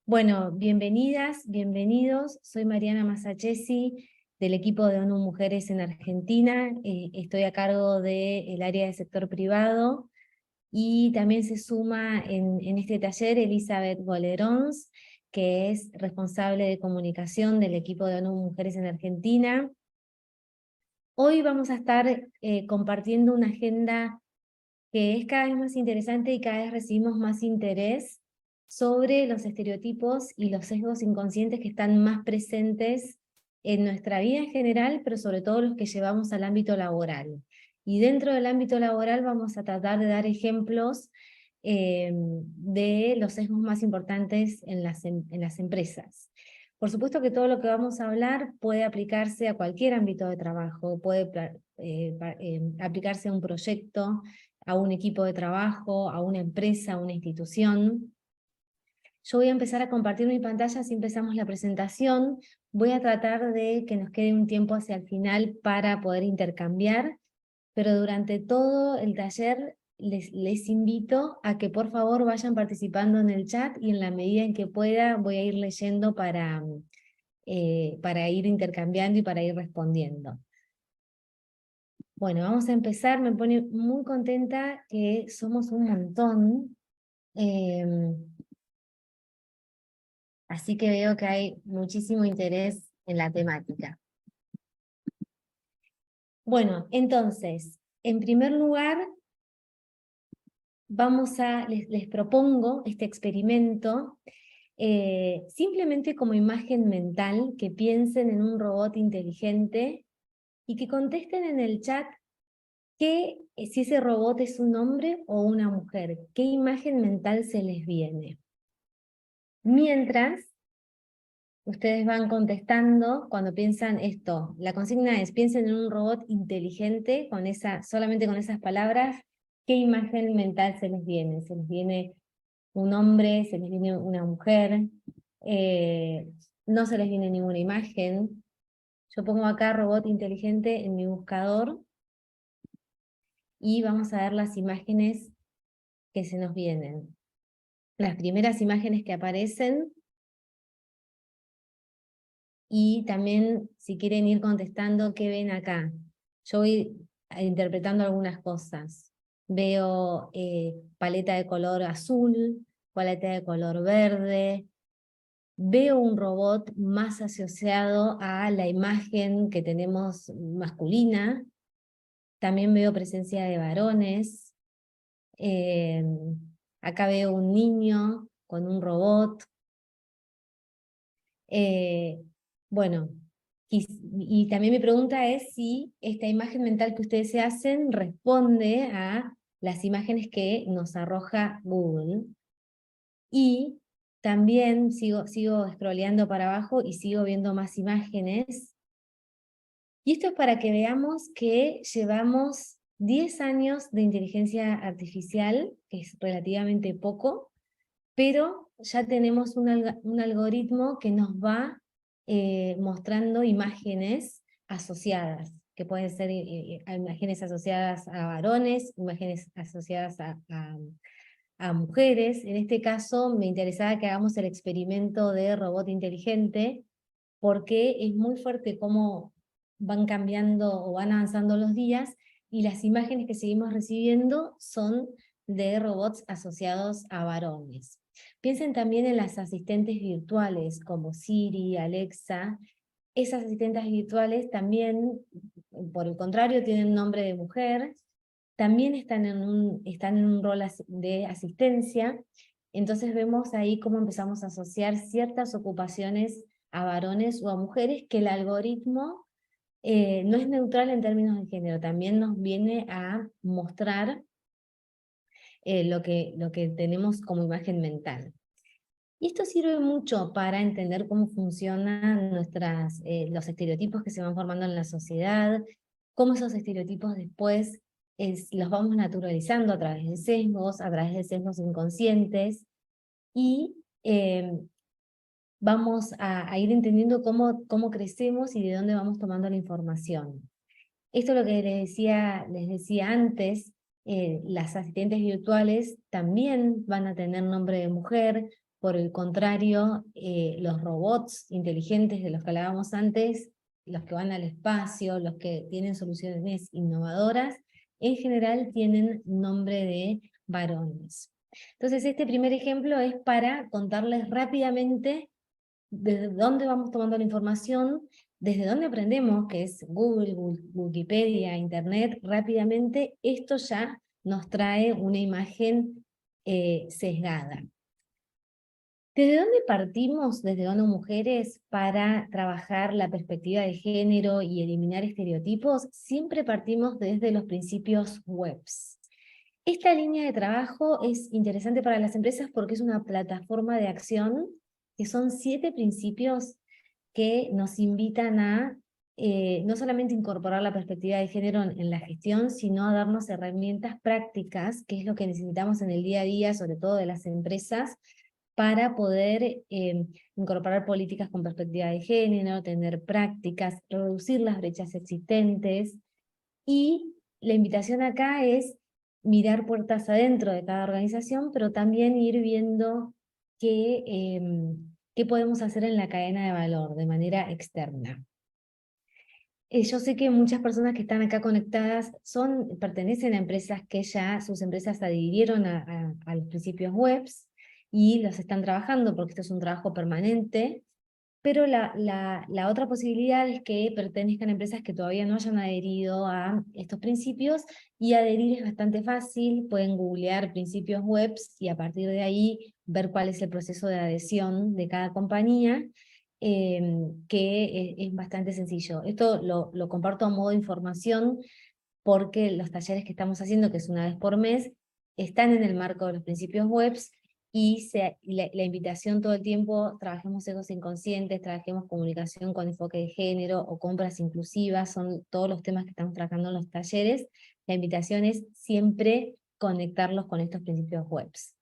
Bueno, bienvenidas, bienvenidos. Soy Mariana Masachesi del equipo de ONU Mujeres en Argentina. Estoy a cargo del área de sector privado y también se suma en este taller Elizabeth Golerons, que es responsable de comunicación del equipo de ONU Mujeres en Argentina. Hoy vamos a estar compartiendo una agenda que es cada vez más interesante y cada vez recibimos más interés sobre los estereotipos y los sesgos inconscientes que están más presentes en nuestra vida en general, pero sobre todo los que llevamos al ámbito laboral. Y dentro del ámbito laboral vamos a tratar de dar ejemplos de los sesgos más importantes en las empresas. Por supuesto que todo lo que vamos a hablar puede aplicarse a cualquier ámbito de trabajo, puede aplicarse a un proyecto, a un equipo de trabajo, a una empresa, a una institución. Yo voy a empezar a compartir mi pantalla, así empezamos la presentación. Voy a tratar de que nos quede un tiempo hacia el final para poder intercambiar, pero durante todo el taller les invito a que por favor vayan participando en el chat y en la medida en que pueda voy a ir leyendo para ir intercambiando y para ir respondiendo. Bueno, vamos a empezar. Me pone muy contenta que somos un montón. Así que veo que hay muchísimo interés en la temática. Bueno, entonces, en primer lugar, les propongo este experimento simplemente como imagen mental, que piensen en un robot inteligente y que contesten en el chat si ese robot es un hombre o una mujer, qué imagen mental se les viene. Mientras ustedes van contestando, cuando piensan esto, la consigna es, piensen en un robot inteligente, solamente con esas palabras, ¿qué imagen mental se les viene? ¿Se les viene un hombre? ¿Se les viene una mujer? No se les viene ninguna imagen. Yo pongo acá robot inteligente en mi buscador, y vamos a ver las imágenes que se nos vienen. Las primeras imágenes que aparecen, y también si quieren ir contestando qué ven acá. Yo voy interpretando algunas cosas. Veo paleta de color azul, paleta de color verde, veo un robot más asociado a la imagen que tenemos masculina, también veo presencia de varones, acá veo un niño con un robot. Bueno, y también mi pregunta es si esta imagen mental que ustedes se hacen responde a las imágenes que nos arroja Google. Y también sigo scrolleando para abajo y sigo viendo más imágenes. Y esto es para que veamos que llevamos 10 años de inteligencia artificial, que es relativamente poco, pero ya tenemos un algoritmo que nos va mostrando imágenes asociadas, que pueden ser imágenes asociadas a varones, imágenes asociadas a mujeres. En este caso me interesaba que hagamos el experimento de robot inteligente, porque es muy fuerte cómo van cambiando o van avanzando los días, y las imágenes que seguimos recibiendo son de robots asociados a varones. Piensen también en las asistentes virtuales como Siri, Alexa. Esas asistentes virtuales también, por el contrario, tienen nombre de mujer, también están en un rol de asistencia. Entonces vemos ahí cómo empezamos a asociar ciertas ocupaciones a varones o a mujeres, que el algoritmo no es neutral en términos de género, también nos viene a mostrar lo que tenemos como imagen mental. Y esto sirve mucho para entender cómo funcionan los estereotipos que se van formando en la sociedad, cómo esos estereotipos después los vamos naturalizando a través de sesgos inconscientes, y vamos a ir entendiendo cómo crecemos y de dónde vamos tomando la información. Esto es lo que les decía antes. Las asistentes virtuales también van a tener nombre de mujer, Por el contrario, los robots inteligentes de los que hablábamos antes, los que van al espacio, los que tienen soluciones innovadoras, en general tienen nombre de varones. Entonces este primer ejemplo es para contarles rápidamente desde dónde vamos tomando la información, desde dónde aprendemos, que es Google, Wikipedia, Internet, rápidamente esto ya nos trae una imagen sesgada. ¿Desde dónde partimos, desde ONU Mujeres, para trabajar la perspectiva de género y eliminar estereotipos? Siempre partimos desde los principios WEBs. Esta línea de trabajo es interesante para las empresas porque es una plataforma de acción, que son 7 principios que nos invitan a no solamente incorporar la perspectiva de género en la gestión, sino a darnos herramientas prácticas, que es lo que necesitamos en el día a día, sobre todo de las empresas, para poder incorporar políticas con perspectiva de género, tener prácticas, reducir las brechas existentes. Y la invitación acá es mirar puertas adentro de cada organización, pero también ir viendo qué podemos hacer en la cadena de valor de manera externa. Yo sé que muchas personas que están acá conectadas pertenecen a empresas que ya sus empresas adhirieron a los principios WEBs y los están trabajando porque esto es un trabajo permanente, pero la otra posibilidad es que pertenezcan a empresas que todavía no hayan adherido a estos principios, y adherir es bastante fácil. Pueden googlear principios WEBs y a partir de ahí ver cuál es el proceso de adhesión de cada compañía, que es bastante sencillo. Esto lo comparto a modo de información porque los talleres que estamos haciendo, que es una vez por mes, están en el marco de los principios WEBs, y la invitación todo el tiempo: trabajemos egos inconscientes, trabajemos comunicación con enfoque de género o compras inclusivas, son todos los temas que estamos trabajando en los talleres. La invitación es siempre conectarlos con estos principios WEBs.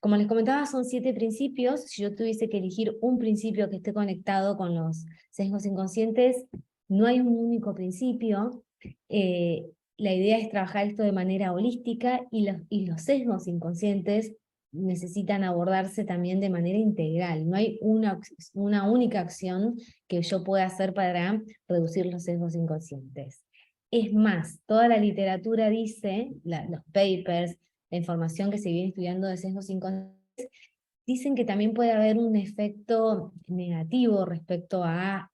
Como les comentaba, son 7 principios. Si yo tuviese que elegir un principio que esté conectado con los sesgos inconscientes, no hay un único principio. La idea es trabajar esto de manera holística, y los sesgos inconscientes necesitan abordarse también de manera integral. No hay una única acción que yo pueda hacer para reducir los sesgos inconscientes. Es más, toda la literatura dice, los papers, la información que se viene estudiando de sesgos inconscientes, dicen que también puede haber un efecto negativo respecto a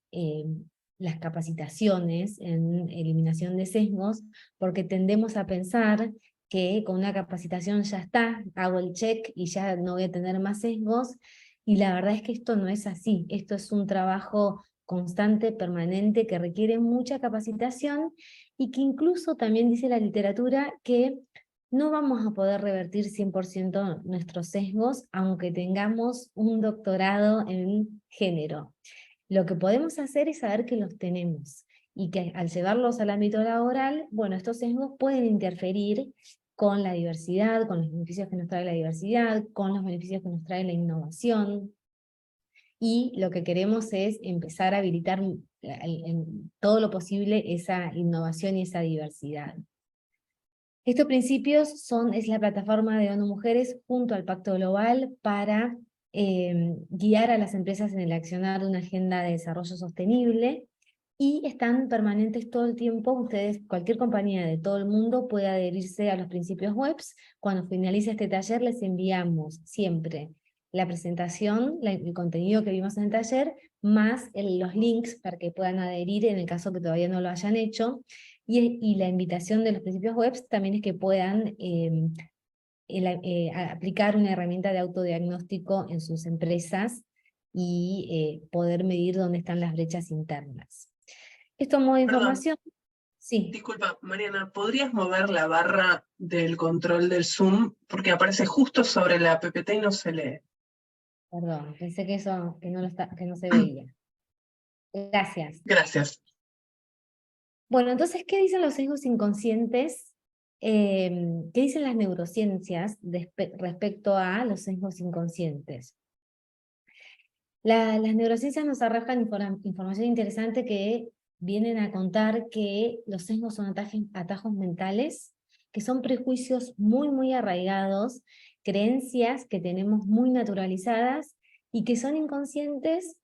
las capacitaciones en eliminación de sesgos, porque tendemos a pensar que con una capacitación ya está, hago el check y ya no voy a tener más sesgos, y la verdad es que esto no es así. Esto es un trabajo constante, permanente, que requiere mucha capacitación, y que incluso también dice la literatura que no vamos a poder revertir 100% nuestros sesgos, aunque tengamos un doctorado en género. Lo que podemos hacer es saber que los tenemos, y que al llevarlos al ámbito laboral, bueno, estos sesgos pueden interferir con la diversidad, con los beneficios que nos trae la diversidad, con los beneficios que nos trae la innovación, y lo que queremos es empezar a habilitar en todo lo posible esa innovación y esa diversidad. Estos principios es la plataforma de ONU Mujeres junto al Pacto Global para guiar a las empresas en el accionar de una agenda de desarrollo sostenible, y están permanentes todo el tiempo. Ustedes, cualquier compañía de todo el mundo, puede adherirse a los principios WEBs. Cuando finalice este taller les enviamos siempre la presentación, el contenido que vimos en el taller, más los links para que puedan adherir en el caso que todavía no lo hayan hecho. Y la invitación de los principios WEBs también es que puedan aplicar una herramienta de autodiagnóstico en sus empresas y poder medir dónde están las brechas internas. Esto a modo de información. Sí. Disculpa, Mariana, ¿podrías mover la barra del control del Zoom? Porque aparece justo sobre la PPT y no se lee. Perdón, pensé que no se veía. Gracias. Gracias. Bueno, entonces, ¿qué dicen los sesgos inconscientes? ¿Qué dicen las neurociencias respecto a los sesgos inconscientes? Las neurociencias nos arrojan información interesante, que vienen a contar que los sesgos son atajos mentales, que son prejuicios muy, muy arraigados, creencias que tenemos muy naturalizadas y que son inconscientes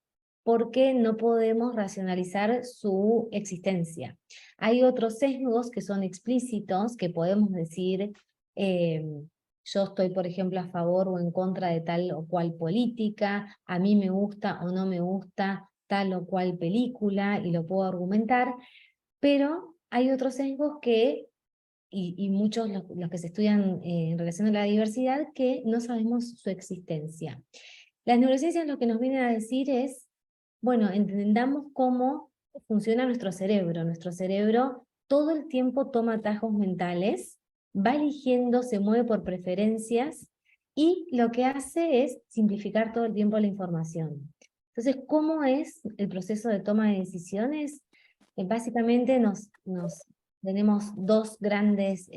porque no podemos racionalizar su existencia. Hay otros sesgos que son explícitos, que podemos decir, yo estoy, por ejemplo, a favor o en contra de tal o cual política, a mí me gusta o no me gusta tal o cual película, y lo puedo argumentar, pero hay otros sesgos que, y muchos los que se estudian en relación a la diversidad, que no sabemos su existencia. Las neurociencias lo que nos vienen a decir es, bueno, entendamos cómo funciona nuestro cerebro. Nuestro cerebro todo el tiempo toma atajos mentales, va eligiendo, se mueve por preferencias, y lo que hace es simplificar todo el tiempo la información. Entonces, ¿cómo es el proceso de toma de decisiones? Básicamente tenemos dos grandes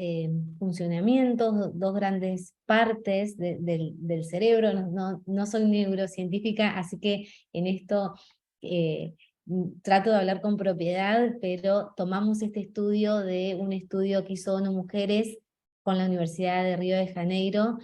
funcionamientos, dos grandes partes del cerebro. No soy neurocientífica, así que en esto trato de hablar con propiedad, pero tomamos este estudio de un estudio que hizo ONU Mujeres con la Universidad de Río de Janeiro,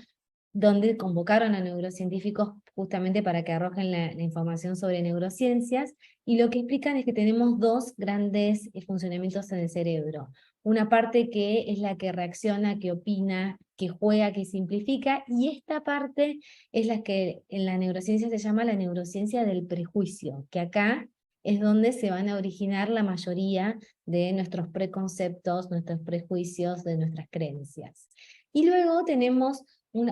donde convocaron a neurocientíficos justamente para que arrojen la información sobre neurociencias, y lo que explican es que tenemos dos grandes funcionamientos en el cerebro. Una parte que es la que reacciona, que opina, que juega, que simplifica, y esta parte es la que en la neurociencia se llama la neurociencia del prejuicio, que acá es donde se van a originar la mayoría de nuestros preconceptos, nuestros prejuicios, de nuestras creencias. Y luego tenemos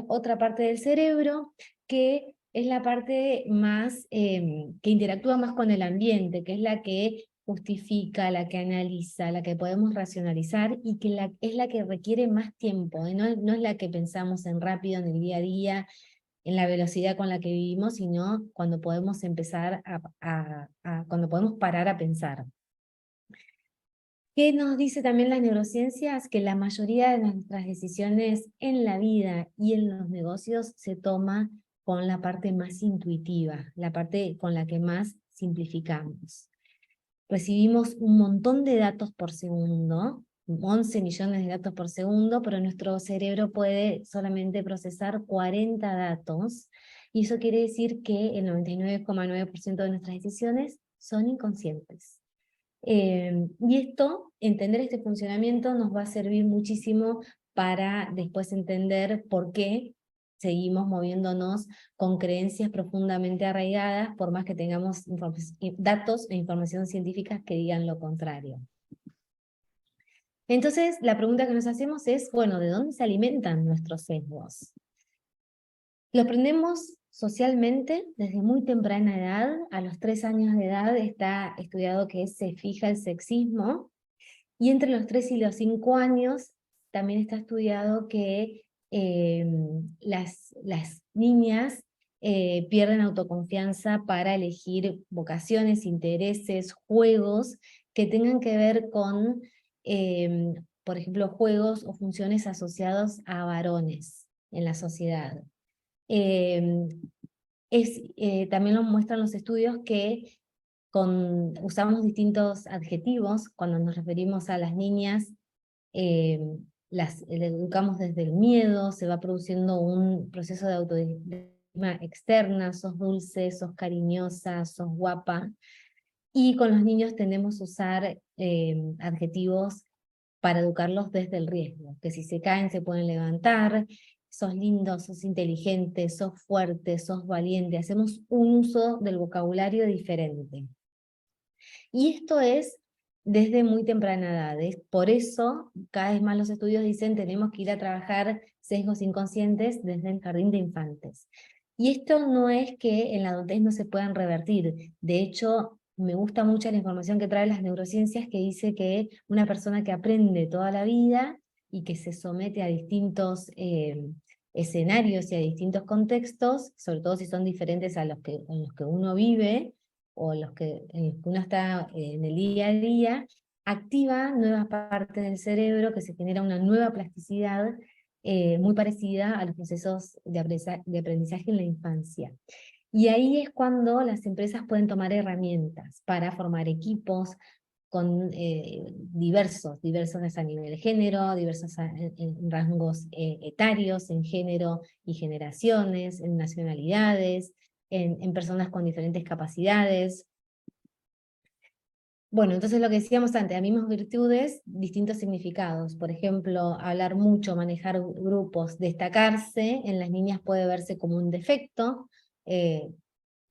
otra parte del cerebro que es la parte más, que interactúa más con el ambiente, que es la que justifica, la que analiza, la que podemos racionalizar, y que es la que requiere más tiempo, ¿eh? No es la que pensamos en rápido en el día a día, en la velocidad con la que vivimos, sino cuando podemos empezar cuando podemos parar a pensar. ¿Qué nos dice también las neurociencias? Que la mayoría de nuestras decisiones en la vida y en los negocios se toma con la parte más intuitiva, la parte con la que más simplificamos. Recibimos un montón de datos por segundo, 11 millones de datos por segundo, pero nuestro cerebro puede solamente procesar 40 datos, y eso quiere decir que el 99,9% de nuestras decisiones son inconscientes. Y entender este funcionamiento nos va a servir muchísimo para después entender por qué seguimos moviéndonos con creencias profundamente arraigadas, por más que tengamos datos e información científica que digan lo contrario. Entonces, la pregunta que nos hacemos es, bueno, ¿de dónde se alimentan nuestros sesgos? Lo aprendemos socialmente desde muy temprana edad. A los 3 años de edad está estudiado que se fija el sexismo, y entre los 3 y los 5 años también está estudiado que las niñas pierden autoconfianza para elegir vocaciones, intereses, juegos que tengan que ver con, por ejemplo, juegos o funciones asociados a varones en la sociedad. También lo muestran los estudios que usamos distintos adjetivos cuando nos referimos a las niñas. Las educamos desde el miedo, se va produciendo un proceso de autoestima externa: sos dulce, sos cariñosa, sos guapa. Y con los niños tendemos a usar adjetivos para educarlos desde el riesgo, que si se caen se pueden levantar, sos lindo, sos inteligente, sos fuerte, sos valiente. Hacemos un uso del vocabulario diferente. Y esto es desde muy temprana edad. Por eso, cada vez más los estudios dicen tenemos que ir a trabajar sesgos inconscientes desde el jardín de infantes. Y esto no es que en la adultez no se puedan revertir. De hecho, me gusta mucho la información que trae las neurociencias, que dice que una persona que aprende toda la vida y que se somete a distintos escenarios y a distintos contextos, sobre todo si son diferentes a en los que uno vive, o en los que uno está en el día a día, activa nuevas partes del cerebro, que se genera una nueva plasticidad muy parecida a los procesos de aprendizaje en la infancia. Y ahí es cuando las empresas pueden tomar herramientas para formar equipos, con diversos a nivel de género, diversos en rangos etarios, en género y generaciones, en nacionalidades, en personas con diferentes capacidades. Bueno, entonces lo que decíamos antes, las mismas virtudes, distintos significados. Por ejemplo, hablar mucho, manejar grupos, destacarse, en las niñas puede verse como un defecto,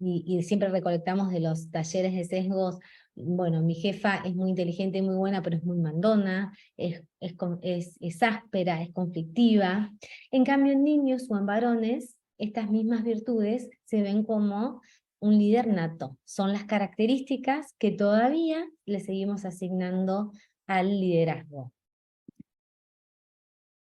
y siempre recolectamos de los talleres de sesgos. Bueno, mi jefa es muy inteligente y muy buena, pero es muy mandona, es áspera, es conflictiva. En cambio, en niños o en varones, estas mismas virtudes se ven como un líder nato. Son las características que todavía le seguimos asignando al liderazgo.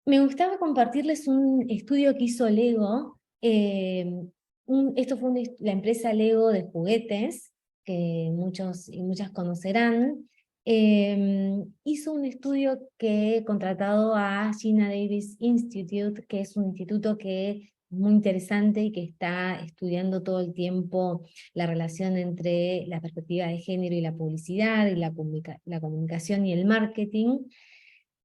Me gustaba compartirles un estudio que hizo Lego. Esto fue la empresa Lego de juguetes, que muchos y muchas conocerán. Hizo un estudio que contratado a Gina Davis Institute, que es un instituto que es muy interesante y que está estudiando todo el tiempo la relación entre la perspectiva de género y la publicidad, y la comunicación y el marketing.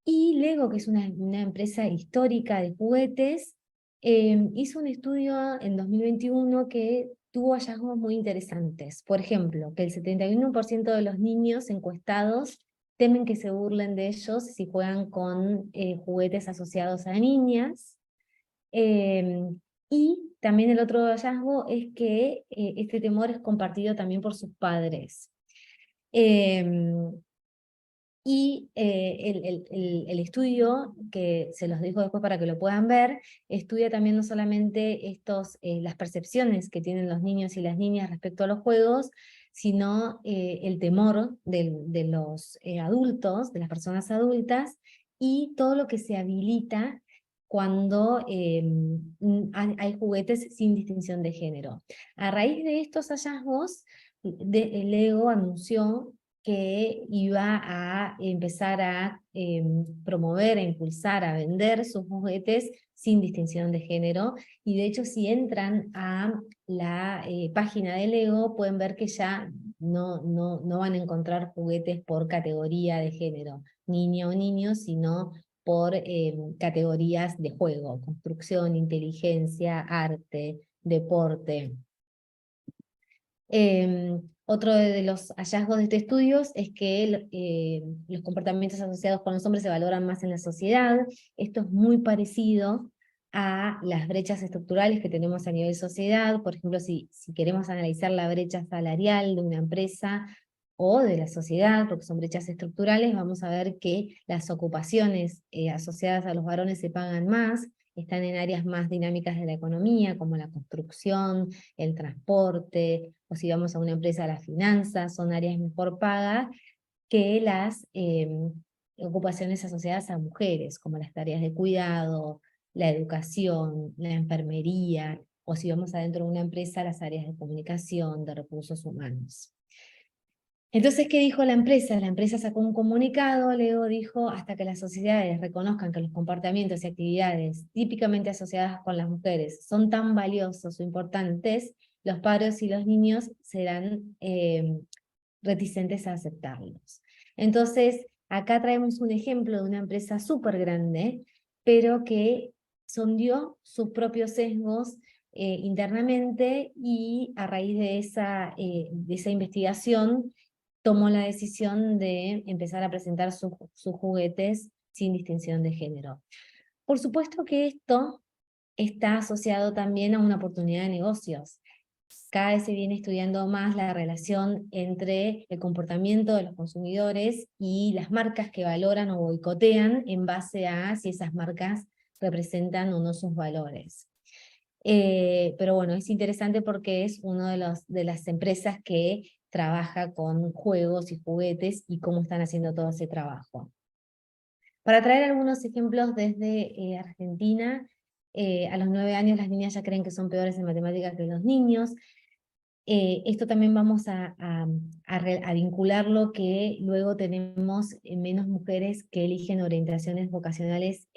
Y Lego, que es una empresa histórica de juguetes, hizo un estudio en 2021 que tuvo hallazgos muy interesantes. Por ejemplo, que el 71% de los niños encuestados temen que se burlen de ellos si juegan con juguetes asociados a niñas. Y también el otro hallazgo es que este temor es compartido también por sus padres. Y el estudio, que se los dejo después para que lo puedan ver, estudia también no solamente las percepciones que tienen los niños y las niñas respecto a los juegos, sino el temor de los adultos, de las personas adultas, y todo lo que se habilita cuando hay juguetes sin distinción de género. A raíz de estos hallazgos, Lego anunció que iba a empezar a promover, a impulsar, a vender sus juguetes sin distinción de género. Y de hecho, si entran a la página de Lego, pueden ver que ya no van a encontrar juguetes por categoría de género, niña o niño, sino por categorías de juego: construcción, inteligencia, arte, deporte. Otro de los hallazgos de este estudio es que los comportamientos asociados con los hombres se valoran más en la sociedad. Esto es muy parecido a las brechas estructurales que tenemos a nivel sociedad. Por ejemplo, si queremos analizar la brecha salarial de una empresa o de la sociedad, porque son brechas estructurales, vamos a ver que las ocupaciones asociadas a los varones se pagan más, están en áreas más dinámicas de la economía, como la construcción, el transporte, o si vamos a una empresa, las finanzas, son áreas mejor pagas que las ocupaciones asociadas a mujeres, como las tareas de cuidado, la educación, la enfermería, o si vamos adentro de una empresa, las áreas de comunicación, de recursos humanos. Entonces, ¿qué dijo la empresa? La empresa sacó un comunicado. Lego dijo: hasta que las sociedades reconozcan que los comportamientos y actividades típicamente asociadas con las mujeres son tan valiosos o importantes, los padres y los niños serán reticentes a aceptarlos. Entonces, acá traemos un ejemplo de una empresa súper grande, pero que sondió sus propios sesgos internamente, y a raíz de esa investigación tomó la decisión de empezar a presentar sus juguetes sin distinción de género. Por supuesto que esto está asociado también a una oportunidad de negocios. Cada vez se viene estudiando más la relación entre el comportamiento de los consumidores y las marcas que valoran o boicotean en base a si esas marcas representan o no sus valores. Pero bueno, es interesante porque es una de las empresas que trabaja con juegos y juguetes y cómo están haciendo todo ese trabajo. Para traer algunos ejemplos desde Argentina, a los 9 años las niñas ya creen que son peores en matemáticas que los niños. Esto también vamos a vincularlo, que luego tenemos menos mujeres que eligen orientaciones vocacionales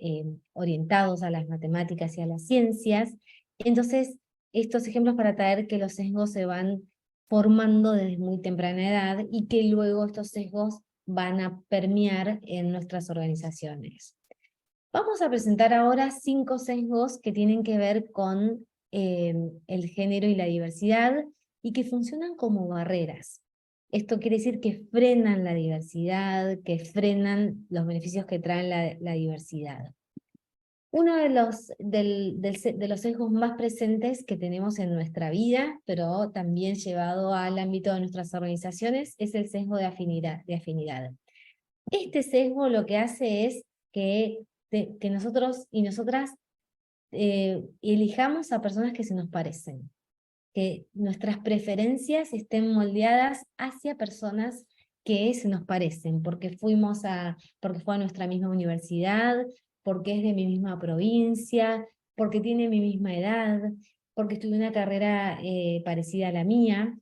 orientados a las matemáticas y a las ciencias. Entonces, estos ejemplos para traer que los sesgos se van formando desde muy temprana edad, y que luego estos sesgos van a permear en nuestras organizaciones. Vamos a presentar ahora 5 sesgos que tienen que ver con el género y la diversidad y que funcionan como barreras. Esto quiere decir que frenan la diversidad, que frenan los beneficios que traen la diversidad. Uno de los sesgos más presentes que tenemos en nuestra vida, pero también llevado al ámbito de nuestras organizaciones, es el sesgo de afinidad. Este sesgo lo que hace es que nosotros y nosotras elijamos a personas que se nos parecen, que nuestras preferencias estén moldeadas hacia personas que se nos parecen, porque fue a nuestra misma universidad, porque es de mi misma provincia, porque tiene mi misma edad, porque estudió una carrera parecida a la mía.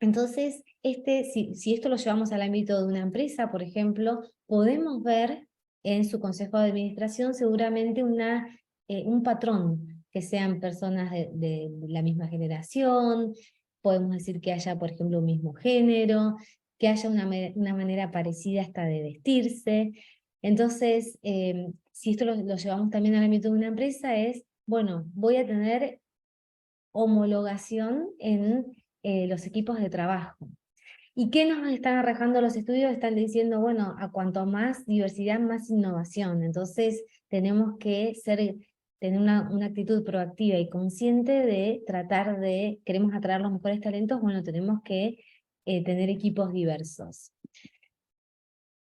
Entonces, si esto lo llevamos al ámbito de una empresa, por ejemplo, podemos ver en su consejo de administración seguramente un patrón, que sean personas de la misma generación, podemos decir que haya, por ejemplo, un mismo género, que haya una manera parecida hasta de vestirse. Entonces, si esto lo llevamos también al ámbito de una empresa, bueno, voy a tener homologación en los equipos de trabajo. ¿Y qué nos están arrojando los estudios? Están diciendo, bueno, a cuanto más diversidad, más innovación. Entonces tenemos que tener una actitud proactiva y consciente de queremos atraer los mejores talentos, bueno, tenemos que tener equipos diversos.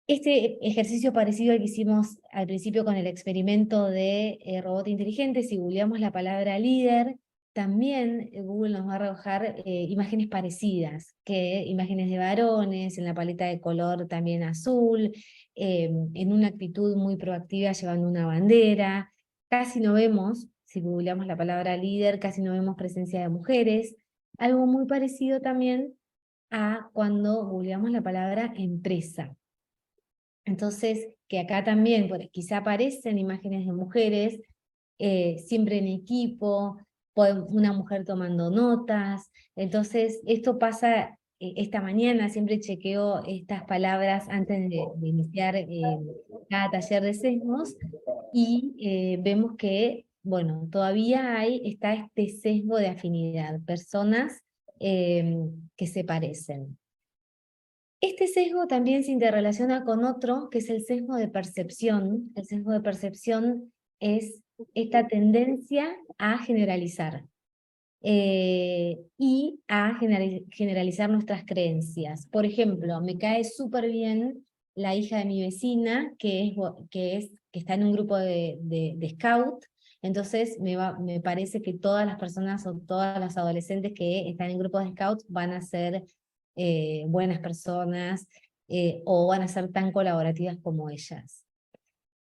Este ejercicio parecido al que hicimos al principio con el experimento de robot inteligente, si googleamos la palabra líder, también Google nos va a arrojar imágenes parecidas, que imágenes de varones, en la paleta de color también azul, en una actitud muy proactiva llevando una bandera. Casi no vemos, si googleamos la palabra líder, casi no vemos presencia de mujeres. Algo muy parecido también a cuando googleamos la palabra empresa. Entonces, que acá también quizá aparecen imágenes de mujeres, siempre en equipo, una mujer tomando notas. Entonces, esto pasa esta mañana, siempre chequeo estas palabras antes de iniciar cada taller de sesgos, y vemos que, bueno, todavía está este sesgo de afinidad, personas que se parecen. Este sesgo también se interrelaciona con otro, que es el sesgo de percepción. El sesgo de percepción es esta tendencia a generalizar y a generalizar nuestras creencias. Por ejemplo, me cae súper bien la hija de mi vecina, que está en un grupo de scout. Entonces me parece que todas las personas o todas las adolescentes que están en grupos de scouts van a ser buenas personas o van a ser tan colaborativas como ellas.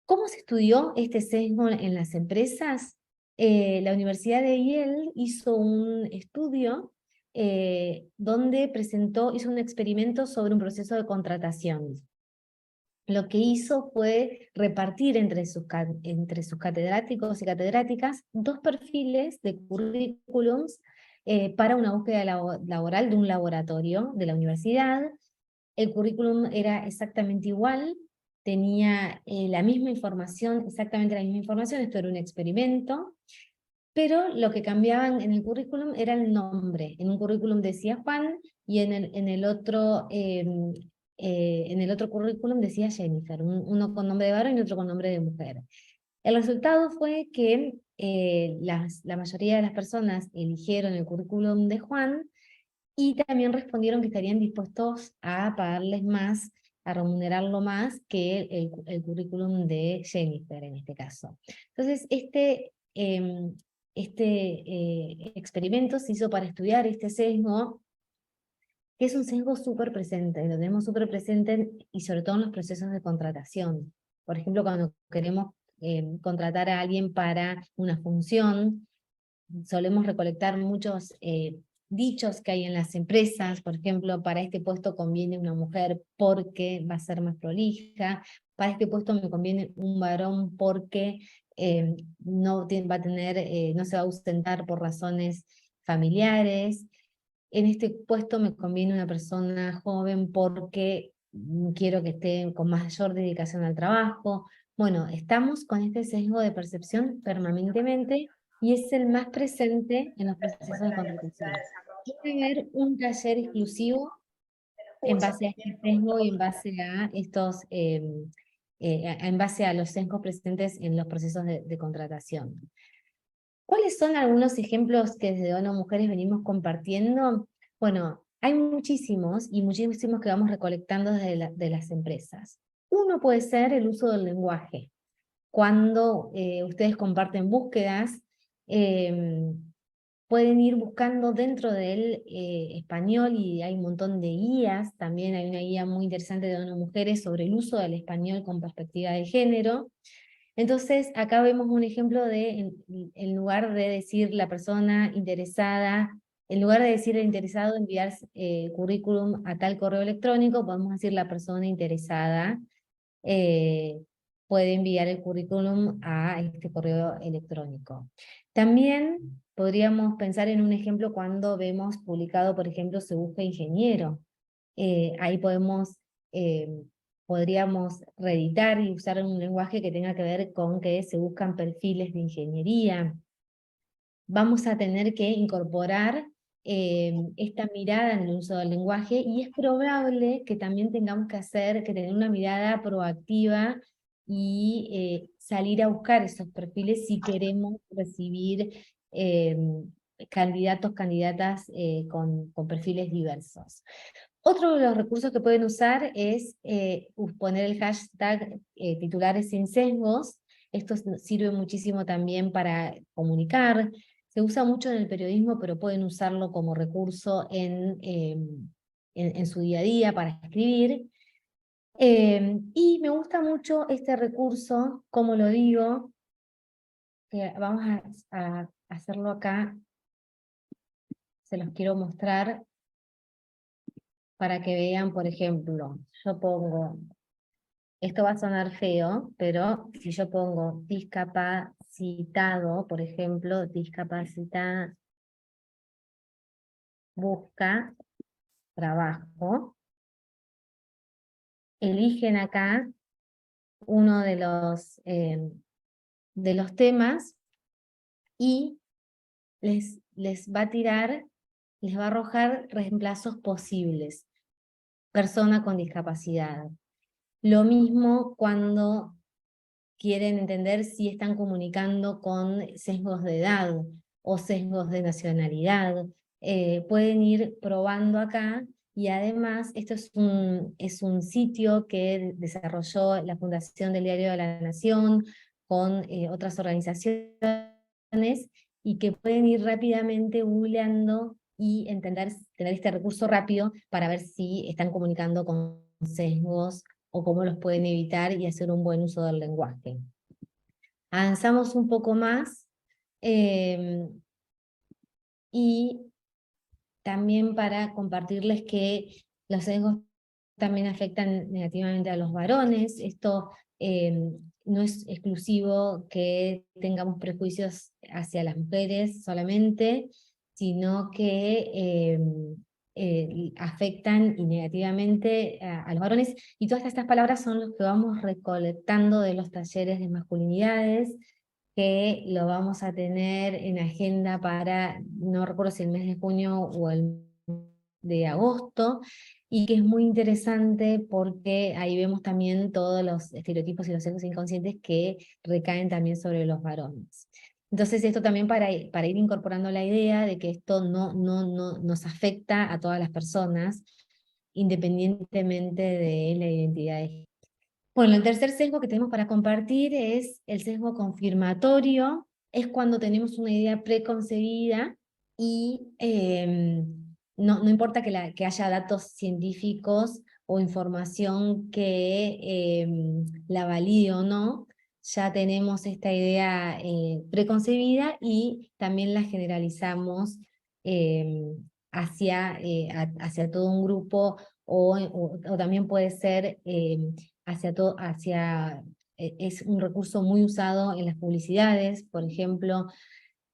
¿Cómo se estudió este sesgo en las empresas? La Universidad de Yale hizo un estudio donde hizo un experimento sobre un proceso de contratación. Lo que hizo fue repartir entre sus catedráticos y catedráticas 2 perfiles de currículums para una búsqueda laboral de un laboratorio de la universidad. El currículum era exactamente igual, tenía exactamente la misma información, esto era un experimento, pero lo que cambiaban en el currículum era el nombre. En un currículum decía Juan, y en el otro currículum decía Jennifer, uno con nombre de varón y otro con nombre de mujer. El resultado fue que la mayoría de las personas eligieron el currículum de Juan, y también respondieron que estarían dispuestos a pagarles más, a remunerarlo más que el currículum de Jennifer en este caso. Entonces, este experimento se hizo para estudiar este sesgo, que es un sesgo súper presente, lo tenemos súper presente y sobre todo en los procesos de contratación. Por ejemplo, cuando queremos contratar a alguien para una función, solemos recolectar muchos dichos que hay en las empresas. Por ejemplo, para este puesto conviene una mujer porque va a ser más prolija, para este puesto me conviene un varón porque no se va a ausentar por razones familiares. En este puesto me conviene una persona joven porque quiero que esté con mayor dedicación al trabajo. Bueno, estamos con este sesgo de percepción permanentemente y es el más presente en los procesos de contratación. Puede haber un taller exclusivo en base a este sesgo y en base a estos, en base a los sesgos presentes en los procesos de contratación. ¿Cuáles son algunos ejemplos que desde ONU Mujeres venimos compartiendo? Bueno, hay muchísimos y muchísimos que vamos recolectando desde de las empresas. Uno puede ser el uso del lenguaje. Cuando ustedes comparten búsquedas, pueden ir buscando dentro del español, y hay un montón de guías, también hay una guía muy interesante de ONU Mujeres sobre el uso del español con perspectiva de género. Entonces, acá vemos un ejemplo de, en lugar de decir la persona interesada, en lugar de decir el interesado enviar currículum a tal correo electrónico, podemos decir la persona interesada puede enviar el currículum a este correo electrónico. También podríamos pensar en un ejemplo cuando vemos publicado, por ejemplo, se busca ingeniero. Ahí podríamos reeditar y usar un lenguaje que tenga que ver con que se buscan perfiles de ingeniería. Vamos a tener que incorporar esta mirada en el uso del lenguaje, y es probable que también tengamos que tener una mirada proactiva y salir a buscar esos perfiles si queremos recibir candidatas con perfiles diversos. Otro de los recursos que pueden usar es poner el hashtag titulares sin sesgos. Esto sirve muchísimo también para comunicar. Se usa mucho en el periodismo, pero pueden usarlo como recurso en su día a día para escribir. Y me gusta mucho este recurso, como lo digo, vamos a hacerlo acá, se los quiero mostrar para que vean, por ejemplo, yo pongo, esto va a sonar feo, pero si yo pongo discapacitado, por ejemplo, discapacidad busca trabajo, eligen acá uno de los temas y les va a tirar, les va a arrojar reemplazos posibles. Persona con discapacidad. Lo mismo cuando quieren entender si están comunicando con sesgos de edad o sesgos de nacionalidad. Pueden ir probando acá, y además esto es un sitio que desarrolló la Fundación del Diario de la Nación con otras organizaciones, y que pueden ir rápidamente googleando y tener este recurso rápido para ver si están comunicando con sesgos o cómo los pueden evitar y hacer un buen uso del lenguaje. Avanzamos un poco más, y también para compartirles que los sesgos también afectan negativamente a los varones. Esto no es exclusivo que tengamos prejuicios hacia las mujeres solamente, sino que afectan y negativamente a los varones, y todas estas palabras son las que vamos recolectando de los talleres de masculinidades, que lo vamos a tener en agenda para, no recuerdo si el mes de junio o el de agosto, y que es muy interesante porque ahí vemos también todos los estereotipos y los sesgos inconscientes que recaen también sobre los varones. Entonces esto también para ir incorporando la idea de que esto no nos afecta a todas las personas, independientemente de la identidad de género. Bueno, el tercer sesgo que tenemos para compartir es el sesgo confirmatorio. Es cuando tenemos una idea preconcebida y no importa que haya datos científicos o información que la valide o no, ya tenemos esta idea preconcebida y también la generalizamos hacia todo un grupo, o también puede ser es un recurso muy usado en las publicidades. Por ejemplo,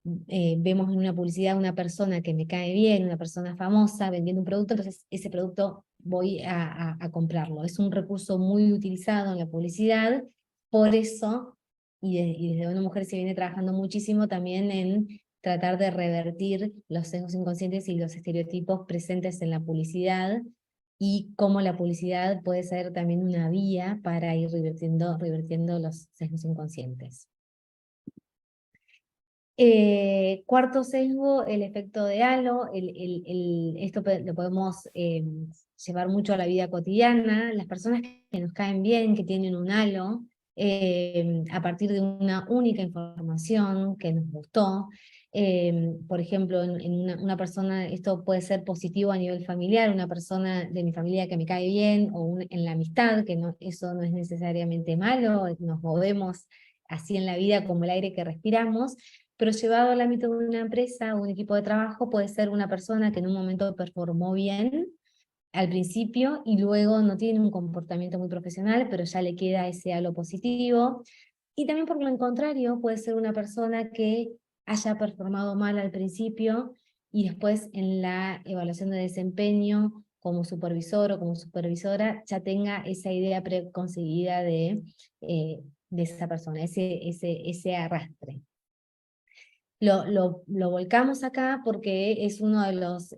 vemos en una publicidad una persona que me cae bien, una persona famosa vendiendo un producto, entonces ese producto voy a comprarlo. Es un recurso muy utilizado en la publicidad, por eso, y desde Una Mujer se viene trabajando muchísimo también en tratar de revertir los sesgos inconscientes y los estereotipos presentes en la publicidad, y cómo la publicidad puede ser también una vía para ir revirtiendo los sesgos inconscientes. Cuarto sesgo, el efecto de halo. Esto lo podemos llevar mucho a la vida cotidiana. Las personas que nos caen bien, que tienen un halo, a partir de una única información que nos gustó. Por ejemplo, en una persona, esto puede ser positivo a nivel familiar, una persona de mi familia que me cae bien, o en la amistad, que no, eso no es necesariamente malo, nos movemos así en la vida como el aire que respiramos. Pero llevado al ámbito de una empresa o un equipo de trabajo, puede ser una persona que en un momento performó bien al principio y luego no tiene un comportamiento muy profesional, pero ya le queda ese halo positivo. Y también por lo contrario, puede ser una persona que haya performado mal al principio y después en la evaluación de desempeño como supervisor o como supervisora ya tenga esa idea preconcebida de esa persona, ese arrastre. Lo volcamos acá porque es uno de los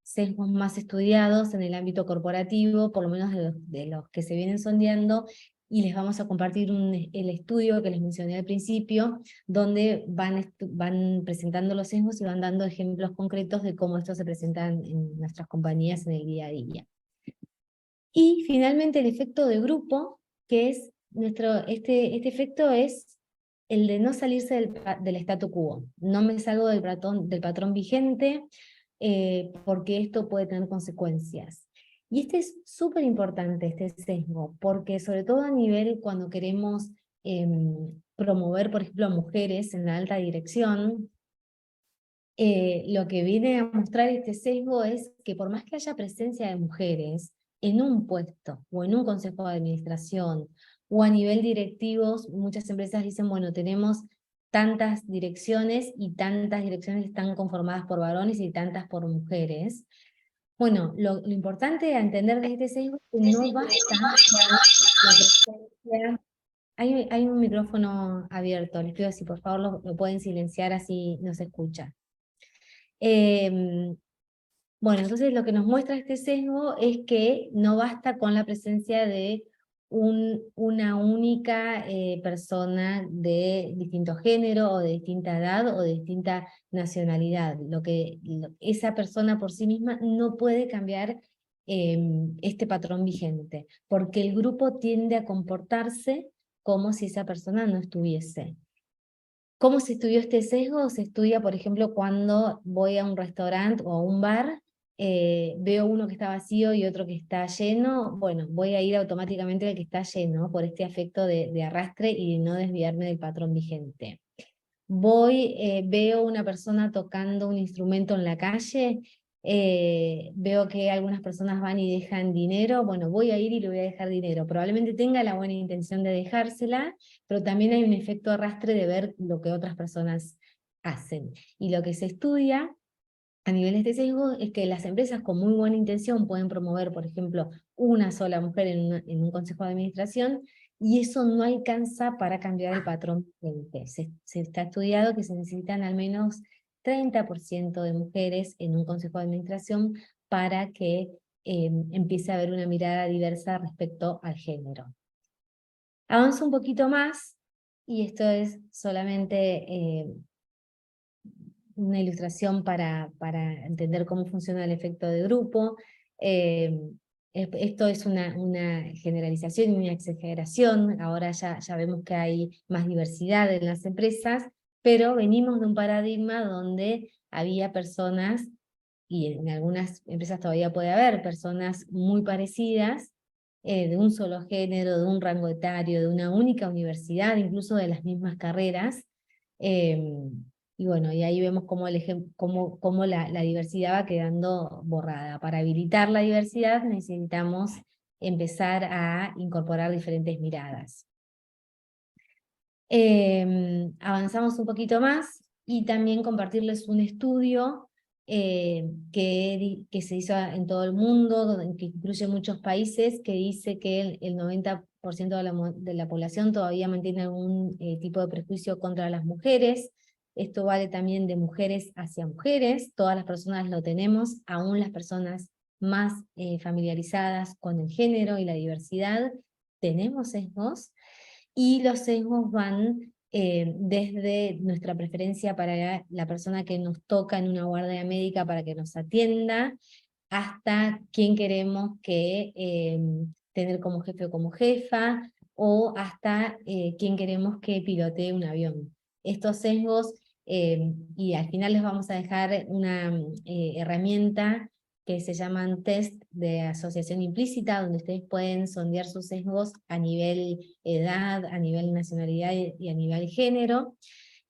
sesgos más estudiados en el ámbito corporativo, por lo menos de los que se vienen sondeando, y les vamos a compartir el estudio que les mencioné al principio, donde van presentando los sesgos y van dando ejemplos concretos de cómo estos se presentan en nuestras compañías en el día a día. Y finalmente el efecto de grupo, que es este efecto es el de no salirse del statu quo. No me salgo del patrón vigente, porque esto puede tener consecuencias. Y este es súper importante, este sesgo, porque sobre todo a nivel cuando queremos promover, por ejemplo, a mujeres en la alta dirección, lo que viene a mostrar este sesgo es que por más que haya presencia de mujeres en un puesto o en un consejo de administración o a nivel directivos, muchas empresas dicen, bueno, tenemos tantas direcciones y tantas direcciones están conformadas por varones y tantas por mujeres. Bueno, lo importante a entender de este sesgo es que no basta la presencia. Hay un micrófono abierto, les pido si por favor lo pueden silenciar, así no se escucha. Bueno, entonces lo que nos muestra este sesgo es que no basta con la presencia de una única persona de distinto género o de distinta edad o de distinta nacionalidad. Esa persona por sí misma no puede cambiar este patrón vigente, porque el grupo tiende a comportarse como si esa persona no estuviese. ¿Cómo se estudió este sesgo? Se estudia, por ejemplo, cuando voy a un restaurante o a un bar, veo uno que está vacío y otro que está lleno, bueno, voy a ir automáticamente al que está lleno por este efecto de arrastre y de no desviarme del patrón vigente. Veo una persona tocando un instrumento en la calle, veo que algunas personas van y dejan dinero, bueno, voy a ir y le voy a dejar dinero. Probablemente tenga la buena intención de dejársela, pero también hay un efecto arrastre de ver lo que otras personas hacen. Y lo que se estudia a nivel de este sesgo es que las empresas con muy buena intención pueden promover, por ejemplo, una sola mujer en un consejo de administración, y eso no alcanza para cambiar el patrón vigente. Se está estudiado que se necesitan al menos 30% de mujeres en un consejo de administración para que empiece a haber una mirada diversa respecto al género. Avanzo un poquito más, y esto es solamente una ilustración para entender cómo funciona el efecto de grupo. Esto es una generalización y una exageración. Ahora ya vemos que hay más diversidad en las empresas, pero venimos de un paradigma donde había personas, y en algunas empresas todavía puede haber personas muy parecidas, de un solo género, de un rango etario, de una única universidad, incluso de las mismas carreras. Y bueno, y ahí vemos cómo la diversidad va quedando borrada. Para habilitar la diversidad necesitamos empezar a incorporar diferentes miradas. Avanzamos un poquito más y también compartirles un estudio que se hizo en todo el mundo, que incluye muchos países, que dice que el 90% de la población todavía mantiene algún tipo de prejuicio contra las mujeres. Esto vale también de mujeres hacia mujeres, todas las personas lo tenemos, aún las personas más familiarizadas con el género y la diversidad, tenemos sesgos, y los sesgos van desde nuestra preferencia para la persona que nos toca en una guardia médica para que nos atienda, hasta quién queremos tener como jefe o como jefa, o hasta quién queremos que pilotee un avión. Estos sesgos, y al final les vamos a dejar una herramienta que se llaman test de asociación implícita, donde ustedes pueden sondear sus sesgos a nivel edad, a nivel nacionalidad y a nivel género.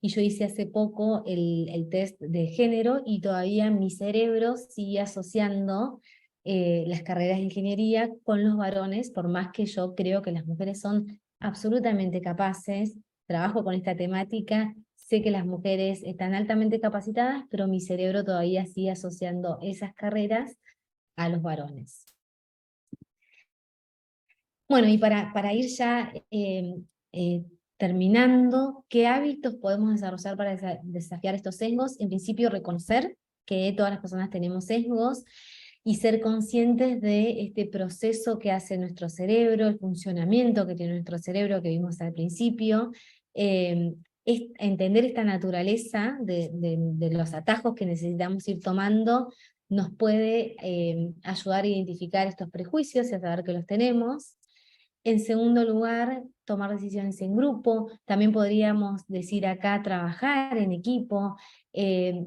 Y yo hice hace poco el test de género y todavía mi cerebro sigue asociando las carreras de ingeniería con los varones, por más que yo creo que las mujeres son absolutamente capaces, trabajo con esta temática, sé que las mujeres están altamente capacitadas, pero mi cerebro todavía sigue asociando esas carreras a los varones. Bueno, y para ir ya terminando, ¿qué hábitos podemos desarrollar para desafiar estos sesgos? En principio, reconocer que todas las personas tenemos sesgos y ser conscientes de este proceso que hace nuestro cerebro, el funcionamiento que tiene nuestro cerebro que vimos al principio, entender esta naturaleza de los atajos que necesitamos ir tomando nos puede ayudar a identificar estos prejuicios y a saber que los tenemos. En segundo lugar, tomar decisiones en grupo. También podríamos decir acá trabajar en equipo,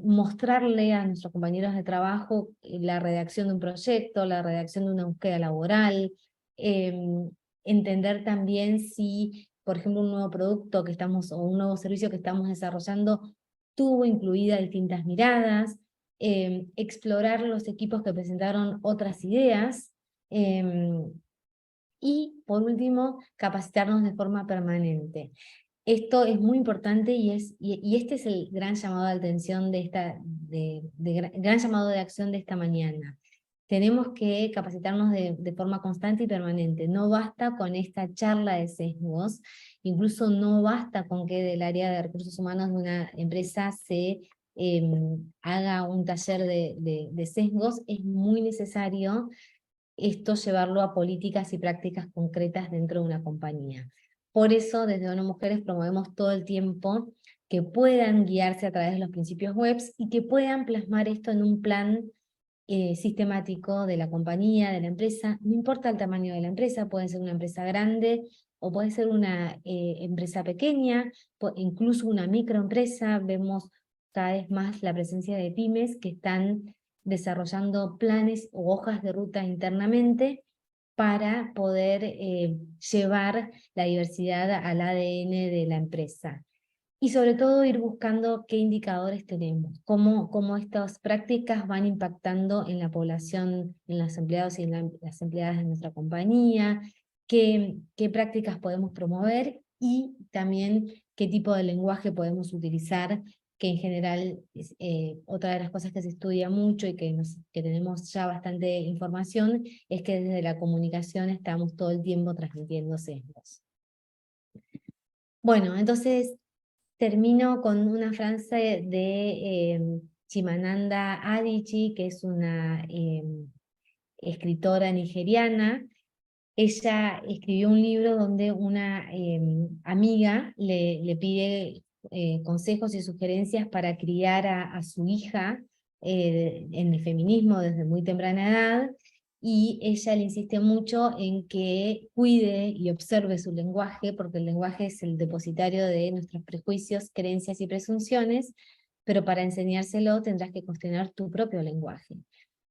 mostrarle a nuestros compañeros de trabajo la redacción de un proyecto, la redacción de una búsqueda laboral, entender también si, por ejemplo, un nuevo producto que estamos, o un nuevo servicio que estamos desarrollando tuvo incluidas distintas miradas, explorar los equipos que presentaron otras ideas, y por último, capacitarnos de forma permanente. Esto es muy importante y este es el gran llamado de atención gran llamado de acción de esta mañana. Tenemos que capacitarnos de forma constante y permanente. No basta con esta charla de sesgos, incluso no basta con que del área de recursos humanos de una empresa se haga un taller de sesgos. Es muy necesario esto llevarlo a políticas y prácticas concretas dentro de una compañía. Por eso, desde ONU Mujeres promovemos todo el tiempo que puedan guiarse a través de los principios webs y que puedan plasmar esto en un plan sistemático de la compañía, de la empresa. No importa el tamaño de la empresa, puede ser una empresa grande o puede ser una empresa pequeña, incluso una microempresa. Vemos cada vez más la presencia de pymes que están desarrollando planes o hojas de ruta internamente para poder llevar la diversidad al ADN de la empresa. Y sobre todo ir buscando qué indicadores tenemos, cómo estas prácticas van impactando en la población, en los empleados y en las empleadas de nuestra compañía, qué prácticas podemos promover y también qué tipo de lenguaje podemos utilizar, que en general es otra de las cosas que se estudia mucho y que tenemos ya bastante información, es que desde la comunicación estamos todo el tiempo transmitiendo sesgos. Bueno, entonces termino con una frase de Chimamanda Adichie, que es una escritora nigeriana. Ella escribió un libro donde una amiga le pide consejos y sugerencias para criar a su hija en el feminismo desde muy temprana edad, y ella le insiste mucho en que cuide y observe su lenguaje, porque el lenguaje es el depositario de nuestros prejuicios, creencias y presunciones, pero para enseñárselo tendrás que cuestionar tu propio lenguaje.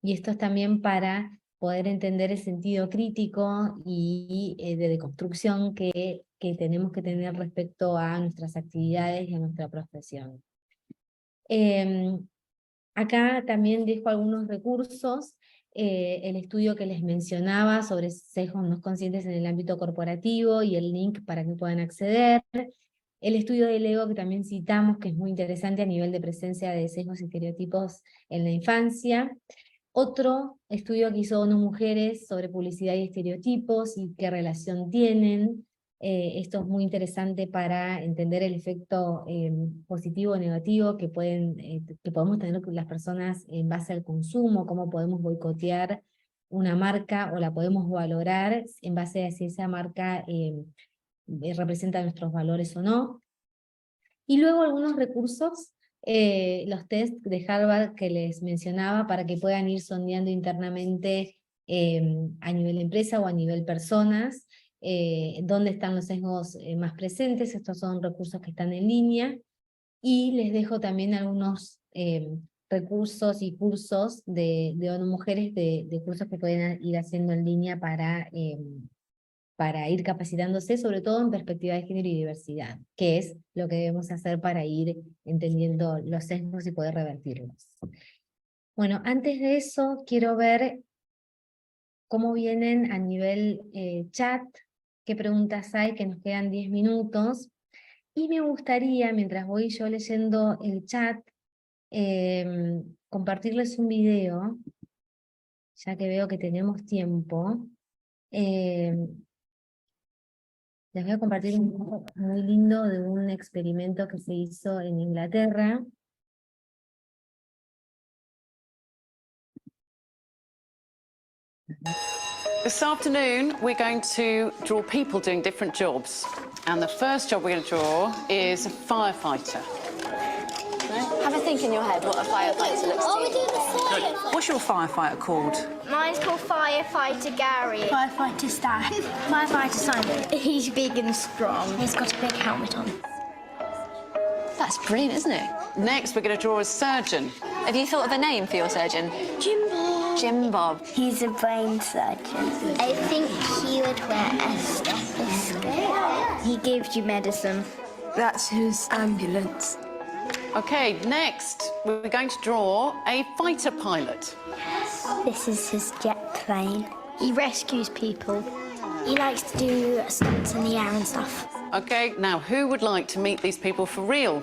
Y esto es también para poder entender el sentido crítico y de deconstrucción que tenemos que tener respecto a nuestras actividades y a nuestra profesión. Acá también dejo algunos recursos, el estudio que les mencionaba sobre sesgos no conscientes en el ámbito corporativo y el link para que puedan acceder. El estudio del ego que también citamos, que es muy interesante a nivel de presencia de sesgos y estereotipos en la infancia. Otro estudio que hizo ONU Mujeres sobre publicidad y estereotipos y qué relación tienen. Esto es muy interesante para entender el efecto positivo o negativo que podemos tener las personas en base al consumo, cómo podemos boicotear una marca o la podemos valorar en base a si esa marca representa nuestros valores o no. Y luego algunos recursos, los test de Harvard que les mencionaba, para que puedan ir sondeando internamente a nivel empresa o a nivel personas, dónde están los sesgos más presentes. Estos son recursos que están en línea. Y les dejo también algunos recursos y cursos de ONU Mujeres, de cursos que pueden ir haciendo en línea para ir capacitándose, sobre todo en perspectiva de género y diversidad, que es lo que debemos hacer para ir entendiendo los sesgos y poder revertirlos. Bueno, antes de eso quiero ver cómo vienen a nivel chat, qué preguntas hay, que nos quedan 10 minutos, y me gustaría, mientras voy yo leyendo el chat, compartirles un video, ya que veo que tenemos tiempo. Les voy a compartir un video muy lindo de un experimento que se hizo en Inglaterra. This afternoon, we're going to draw people doing different jobs. And the first job we're going to draw is a firefighter. Have a think in your head what a firefighter looks Oh, we're like. doing the firefighter. What's your firefighter called? Mine's called Firefighter Gary. Firefighter Stan. Firefighter Simon. He's big and strong. He's got a big helmet on. That's brilliant, isn't it? Next, we're going to draw a surgeon. Have you thought of a name for your surgeon? Jim Bob. Jim Bob. He's a brain surgeon. I think he would wear a stethoscope. He gives you medicine. That's his ambulance. Okay, next, we're going to draw a fighter pilot. This is his jet plane. He rescues people. He likes to do stunts in the air and stuff. Okay, now who would like to meet these people for real?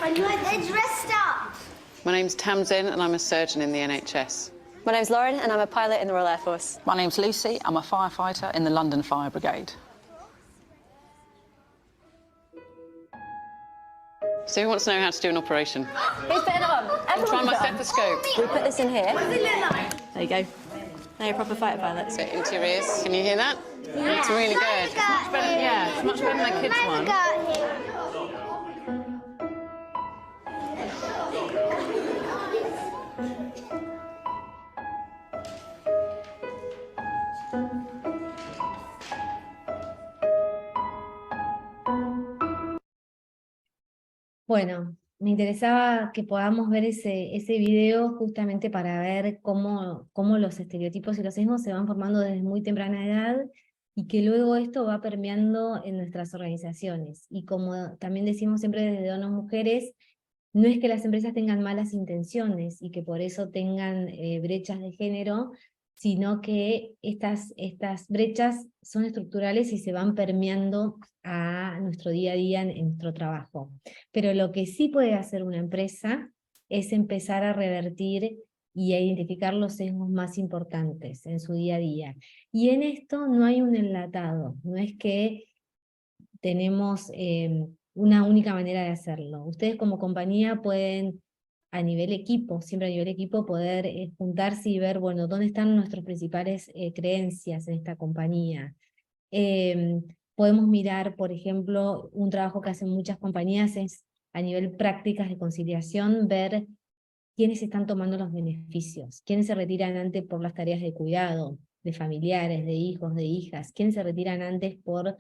They're dressed up. My name's Tamsin and I'm a surgeon in the NHS. My name's Lauren and I'm a pilot in the Royal Air Force. My name's Lucy. I'm a firefighter in the London Fire Brigade. So who wants to know how to do an operation? Who's putting it on? I'll try Everyone's my put it on. stethoscope. We put this in here. There you go. Now you're a proper fighter pilot. So into your ears. Can you hear that? Yeah. It's really good. It's much better, yeah, it's much better than my kids' one. Got him. Bueno, me interesaba que podamos ver ese video justamente para ver cómo los estereotipos y los sesgos se van formando desde muy temprana edad y que luego esto va permeando en nuestras organizaciones. Y como también decimos siempre desde ONU Mujeres, no es que las empresas tengan malas intenciones y que por eso tengan brechas de género, sino que estas brechas son estructurales y se van permeando a nuestro día a día en nuestro trabajo. Pero lo que sí puede hacer una empresa es empezar a revertir y a identificar los sesgos más importantes en su día a día. Y en esto no hay un enlatado, no es que tenemos una única manera de hacerlo. Ustedes como compañía pueden, a nivel equipo, siempre a nivel equipo, poder juntarse y ver, bueno, dónde están nuestras principales creencias en esta compañía. Podemos mirar, por ejemplo, un trabajo que hacen muchas compañías es a nivel prácticas de conciliación, ver quiénes están tomando los beneficios, quiénes se retiran antes por las tareas de cuidado, de familiares, de hijos, de hijas, quiénes se retiran antes por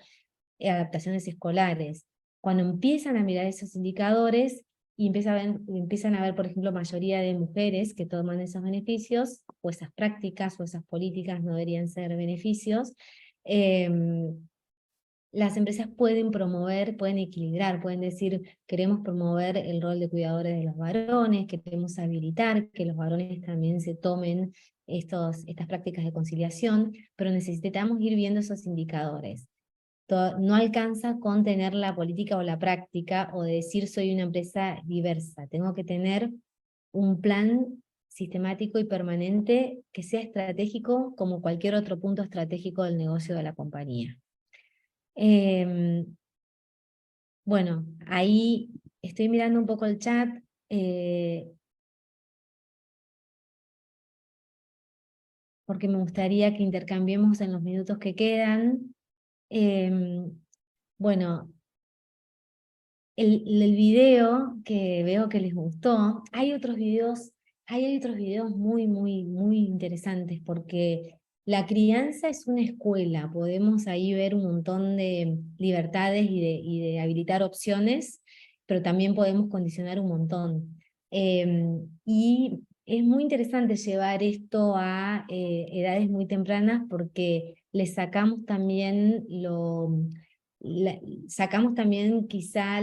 adaptaciones escolares. Cuando empiezan a mirar esos indicadores y empiezan a ver, por ejemplo, mayoría de mujeres que toman esos beneficios, o esas prácticas o esas políticas no deberían ser beneficios, las empresas pueden promover, pueden equilibrar, pueden decir, queremos promover el rol de cuidadores de los varones, queremos habilitar que los varones también se tomen estas prácticas de conciliación, pero necesitamos ir viendo esos indicadores. No alcanza con tener la política o la práctica, o de decir soy una empresa diversa. Tengo que tener un plan sistemático y permanente que sea estratégico como cualquier otro punto estratégico del negocio de la compañía. Bueno, ahí estoy mirando un poco el chat. Porque me gustaría que intercambiemos en los minutos que quedan. Bueno, el video que veo que les gustó, hay otros videos muy, muy, muy interesantes, porque la crianza es una escuela, podemos ahí ver un montón de libertades y de habilitar opciones, pero también podemos condicionar un montón. Y es muy interesante llevar esto a edades muy tempranas, porque le sacamos también sacamos también quizá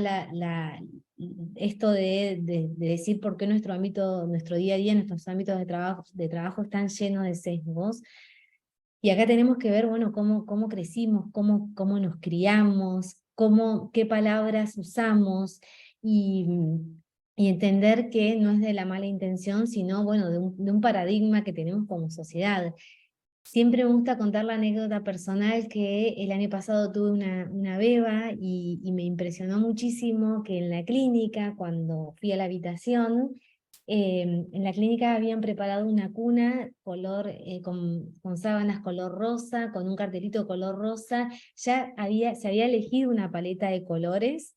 esto de decir por qué nuestro día a día, nuestros ámbitos de trabajo están llenos de sesgos. Y acá tenemos que ver, bueno, cómo crecimos, cómo nos criamos, qué palabras usamos, y entender que no es de la mala intención, sino, bueno, de un paradigma que tenemos como sociedad. Siempre me gusta contar la anécdota personal que el año pasado tuve una beba, y me impresionó muchísimo que en la clínica, cuando fui a la habitación, en la clínica habían preparado una cuna con sábanas color rosa, con un cartelito color rosa. Ya se había elegido una paleta de colores,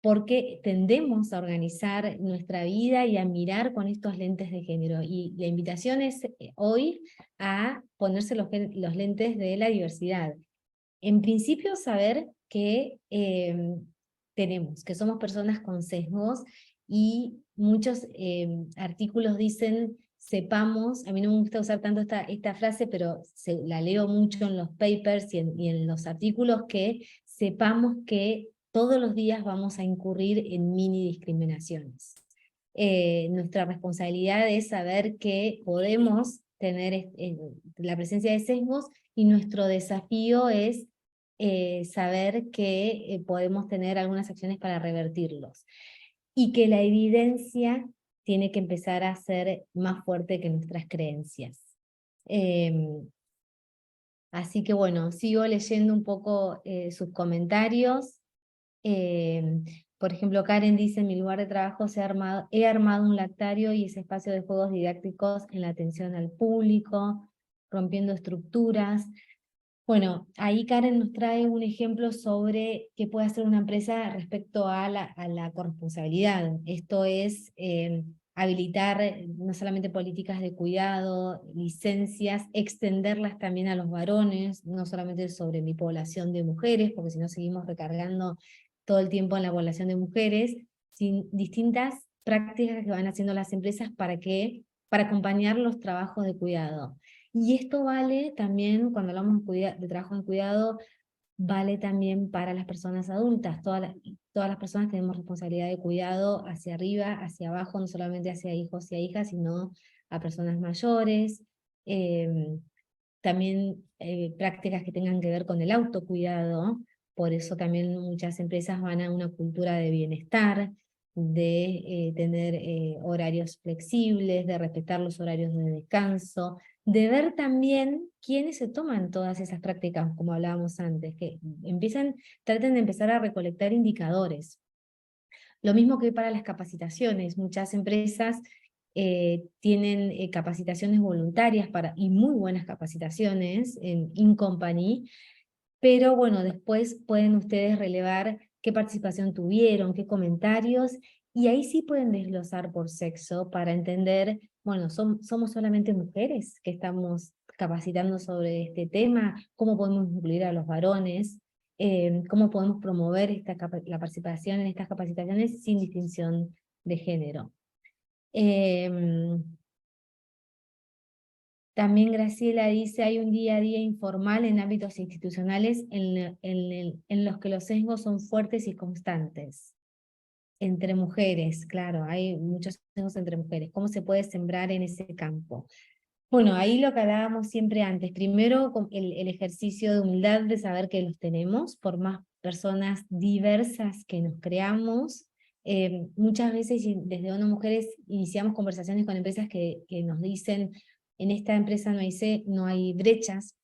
porque tendemos a organizar nuestra vida y a mirar con estos lentes de género. Y la invitación es hoy a ponerse los lentes de la diversidad. En principio, saber que que somos personas con sesgos, y muchos artículos dicen, sepamos, a mí no me gusta usar tanto esta frase, pero la leo mucho en los papers y en los artículos, que sepamos que todos los días vamos a incurrir en mini discriminaciones. Nuestra responsabilidad es saber que podemos tener la presencia de sesgos, y nuestro desafío es saber que podemos tener algunas acciones para revertirlos, y que la evidencia tiene que empezar a ser más fuerte que nuestras creencias. Así que bueno, sigo leyendo un poco sus comentarios. Por ejemplo, Karen dice, en mi lugar de trabajo he armado un lactario y ese espacio de juegos didácticos en la atención al público, rompiendo estructuras. Bueno, ahí Karen nos trae un ejemplo sobre qué puede hacer una empresa respecto a la corresponsabilidad. Esto es habilitar no solamente políticas de cuidado, licencias, extenderlas también a los varones, no solamente sobre mi población de mujeres, porque si no seguimos recargando todo el tiempo en la población de mujeres, sin distintas prácticas que van haciendo las empresas para acompañar los trabajos de cuidado. Y esto vale también, cuando hablamos de trabajo en cuidado, vale también para las personas adultas. Todas las personas tenemos responsabilidad de cuidado hacia arriba, hacia abajo, no solamente hacia hijos y a hijas, sino a personas mayores. También prácticas que tengan que ver con el autocuidado. Por eso también muchas empresas van a una cultura de bienestar, de tener horarios flexibles, de respetar los horarios de descanso, de ver también quiénes se toman todas esas prácticas, como hablábamos antes, que traten de empezar a recolectar indicadores. Lo mismo que para las capacitaciones, muchas empresas tienen capacitaciones voluntarias y muy buenas capacitaciones en in-company, pero bueno, después pueden ustedes relevar qué participación tuvieron, qué comentarios, y ahí sí pueden desglosar por sexo para entender, bueno, somos solamente mujeres que estamos capacitando sobre este tema, cómo podemos incluir a los varones, cómo podemos promover la participación en estas capacitaciones sin distinción de género. También Graciela dice, hay un día a día informal en ámbitos institucionales en los que los sesgos son fuertes y constantes. Entre mujeres, claro, hay muchos sesgos entre mujeres. ¿Cómo se puede sembrar en ese campo? Bueno, ahí lo que hablábamos siempre antes. Primero, el ejercicio de humildad de saber que los tenemos, por más personas diversas que nos creamos. Muchas veces desde ONU Mujeres iniciamos conversaciones con empresas que nos dicen, en esta empresa no hay brechas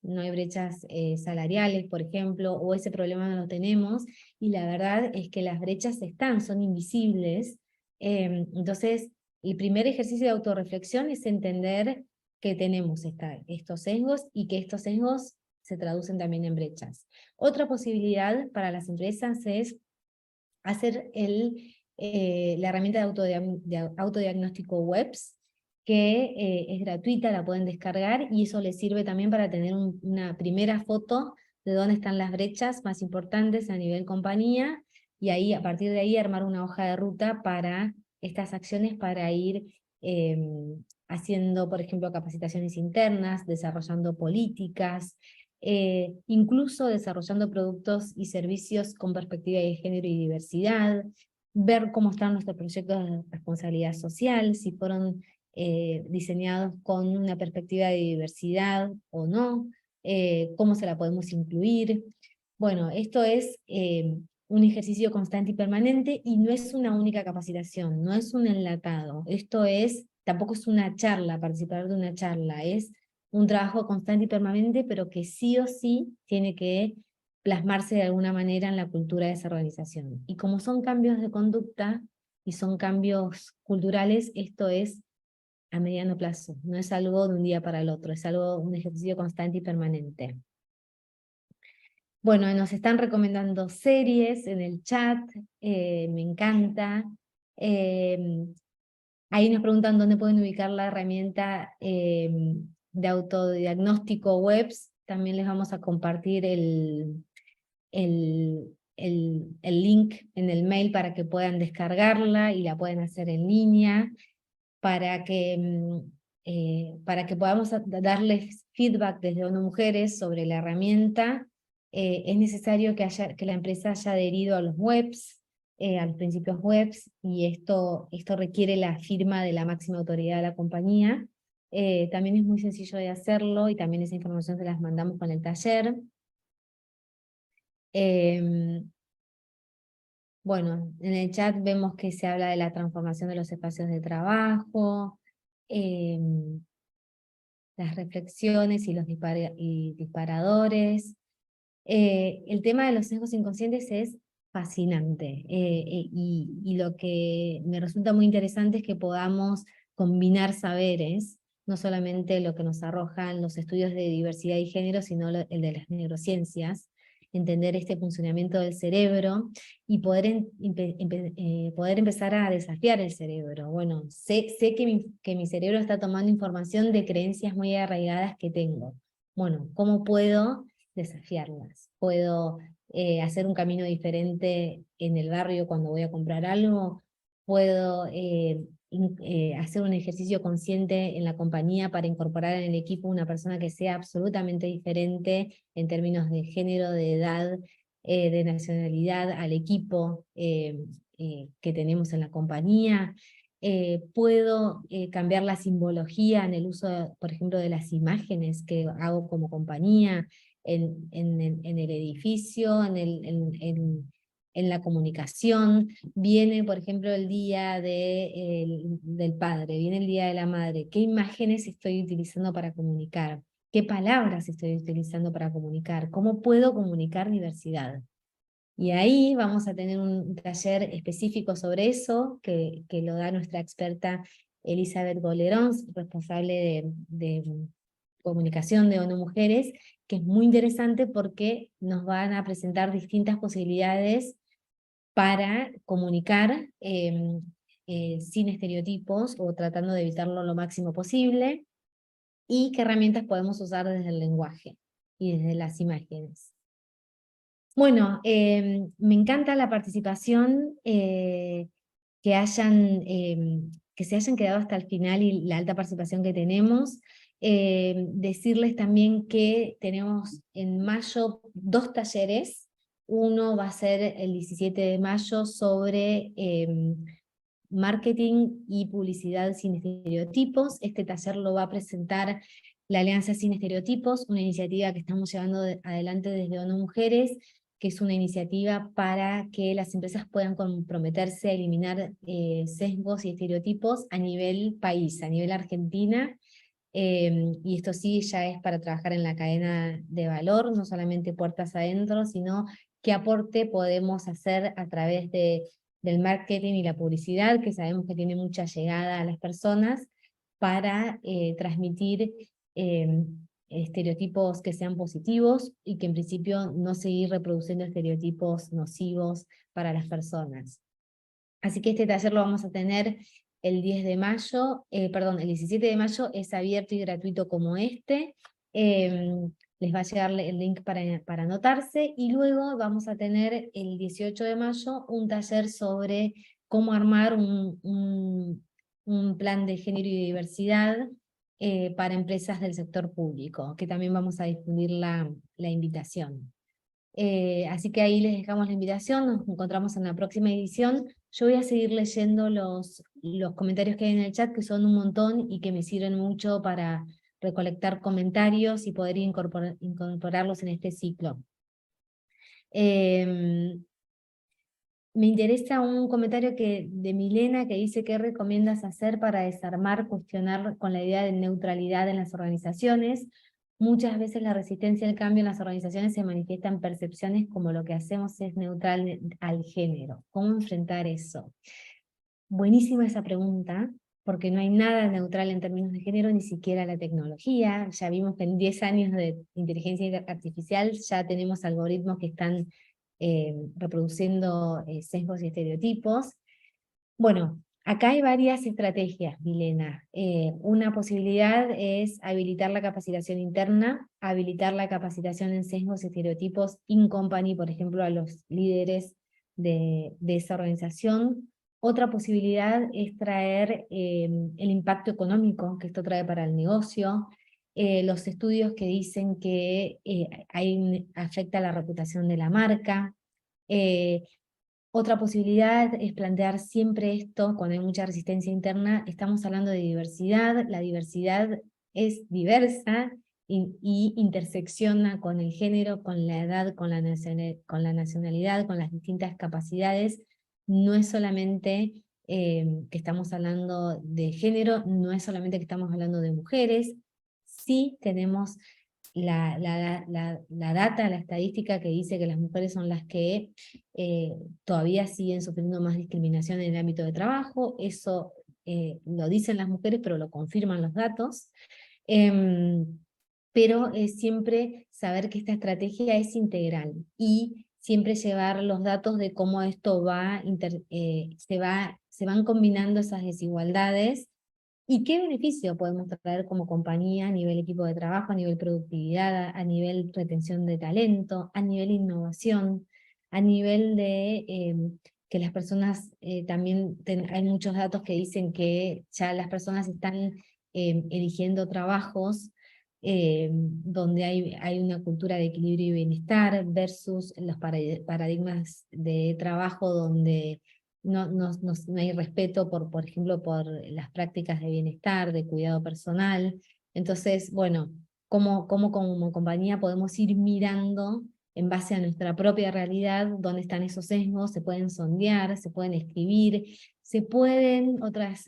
salariales, por ejemplo, o ese problema no lo tenemos, y la verdad es que las brechas son invisibles. Entonces, el primer ejercicio de autorreflexión es entender que tenemos estos sesgos y que estos sesgos se traducen también en brechas. Otra posibilidad para las empresas es hacer la herramienta de autodiagnóstico WEBS, que es gratuita, la pueden descargar, y eso les sirve también para tener una primera foto de dónde están las brechas más importantes a nivel compañía, y ahí, a partir de ahí, armar una hoja de ruta para estas acciones, para ir haciendo, por ejemplo, capacitaciones internas, desarrollando políticas, incluso desarrollando productos y servicios con perspectiva de género y diversidad, ver cómo están nuestros proyectos de responsabilidad social, si fueron diseñados con una perspectiva de diversidad o no, cómo se la podemos incluir. Bueno, esto es un ejercicio constante y permanente, y no es una única capacitación, no es un enlatado, tampoco es una charla, participar de una charla, es un trabajo constante y permanente, pero que sí o sí tiene que plasmarse de alguna manera en la cultura de esa organización. Y como son cambios de conducta y son cambios culturales, esto es a mediano plazo, no es algo de un día para el otro, es un ejercicio constante y permanente. Bueno, nos están recomendando series en el chat, me encanta. Ahí nos preguntan dónde pueden ubicar la herramienta de autodiagnóstico WEBS. También les vamos a compartir el link en el mail para que puedan descargarla y la pueden hacer en línea, para que podamos darles feedback desde ONU Mujeres sobre la herramienta. Es necesario que la empresa haya adherido a los WEBS, a los principios WEBS, y esto requiere la firma de la máxima autoridad de la compañía. También es muy sencillo de hacerlo, y también esa información se las mandamos con el taller. Bueno, en el chat vemos que se habla de la transformación de los espacios de trabajo, las reflexiones y los disparadores. El tema de los sesgos inconscientes es fascinante, y lo que me resulta muy interesante es que podamos combinar saberes, no solamente lo que nos arrojan los estudios de diversidad y género, sino el de las neurociencias, entender este funcionamiento del cerebro y poder empezar a desafiar el cerebro. Bueno, sé que mi cerebro está tomando información de creencias muy arraigadas que tengo. Bueno, ¿cómo puedo desafiarlas? ¿Puedo hacer un camino diferente en el barrio cuando voy a comprar algo? ¿Puedo hacer un ejercicio consciente en la compañía para incorporar en el equipo una persona que sea absolutamente diferente en términos de género, de edad, de nacionalidad al equipo que tenemos en la compañía? ¿Puedo cambiar la simbología en el uso, por ejemplo, de las imágenes que hago como compañía, en el edificio, en la comunicación? Viene, por ejemplo, el día del padre, viene el día de la madre. ¿Qué imágenes estoy utilizando para comunicar? ¿Qué palabras estoy utilizando para comunicar? ¿Cómo puedo comunicar diversidad? Y ahí vamos a tener un taller específico sobre eso, que lo da nuestra experta Elizabeth Golerón, responsable de comunicación de ONU Mujeres, que es muy interesante porque nos van a presentar distintas posibilidades para comunicar sin estereotipos, o tratando de evitarlo lo máximo posible, y qué herramientas podemos usar desde el lenguaje y desde las imágenes. Bueno, me encanta la participación, que se hayan quedado hasta el final, y la alta participación que tenemos. Decirles también que tenemos en mayo 2 talleres. Uno va a ser el 17 de mayo sobre marketing y publicidad sin estereotipos. Este taller lo va a presentar la Alianza Sin Estereotipos, una iniciativa que estamos llevando adelante desde ONU Mujeres, que es una iniciativa para que las empresas puedan comprometerse a eliminar sesgos y estereotipos a nivel país, a nivel Argentina. Y esto sí ya es para trabajar en la cadena de valor, no solamente puertas adentro, sino qué aporte podemos hacer a través del marketing y la publicidad, que sabemos que tiene mucha llegada a las personas, para transmitir estereotipos que sean positivos y que en principio no seguir reproduciendo estereotipos nocivos para las personas. Así que este taller lo vamos a tener el 10 de mayo, el 17 de mayo, es abierto y gratuito como este. Les va a llegar el link para anotarse, y luego vamos a tener el 18 de mayo un taller sobre cómo armar un plan de género y diversidad para empresas del sector público, que también vamos a difundir la invitación. Así que ahí les dejamos la invitación, nos encontramos en la próxima edición. Yo voy a seguir leyendo los comentarios que hay en el chat, que son un montón y que me sirven mucho para recolectar comentarios y poder incorporarlos en este ciclo. Me interesa un comentario de Milena, que dice: ¿qué recomiendas hacer para desarmar, cuestionar con la idea de neutralidad en las organizaciones? Muchas veces la resistencia al cambio en las organizaciones se manifiesta en percepciones como lo que hacemos es neutral al género. ¿Cómo enfrentar eso? Buenísima esa pregunta, porque no hay nada neutral en términos de género, ni siquiera la tecnología. Ya vimos que en 10 años de inteligencia artificial ya tenemos algoritmos que están reproduciendo sesgos y estereotipos. Bueno, acá hay varias estrategias, Milena. Una posibilidad es habilitar la capacitación interna, habilitar la capacitación en sesgos y estereotipos in company, por ejemplo, a los líderes de esa organización. Otra posibilidad es traer el impacto económico que esto trae para el negocio. Los estudios que dicen que afecta la reputación de la marca. Otra posibilidad es plantear siempre esto, cuando hay mucha resistencia interna, estamos hablando de diversidad, la diversidad es diversa y intersecciona con el género, con la edad, con la nacionalidad, con las distintas capacidades. No es solamente que estamos hablando de género, no es solamente que estamos hablando de mujeres, sí tenemos la data, la estadística que dice que las mujeres son las que todavía siguen sufriendo más discriminación en el ámbito de trabajo. Eso lo dicen las mujeres, pero lo confirman los datos. Pero siempre saber que esta estrategia es integral y siempre llevar los datos de cómo esto se van combinando esas desigualdades. ¿Y qué beneficio podemos traer como compañía a nivel equipo de trabajo, a nivel productividad, a nivel retención de talento, a nivel innovación, a nivel de que las personas también, hay muchos datos que dicen que ya las personas están eligiendo trabajos donde hay una cultura de equilibrio y bienestar versus los paradigmas de trabajo donde no hay respeto por ejemplo, por las prácticas de bienestar, de cuidado personal. Entonces, bueno, cómo como compañía podemos ir mirando en base a nuestra propia realidad dónde están esos sesgos, se pueden sondear, se pueden escribir,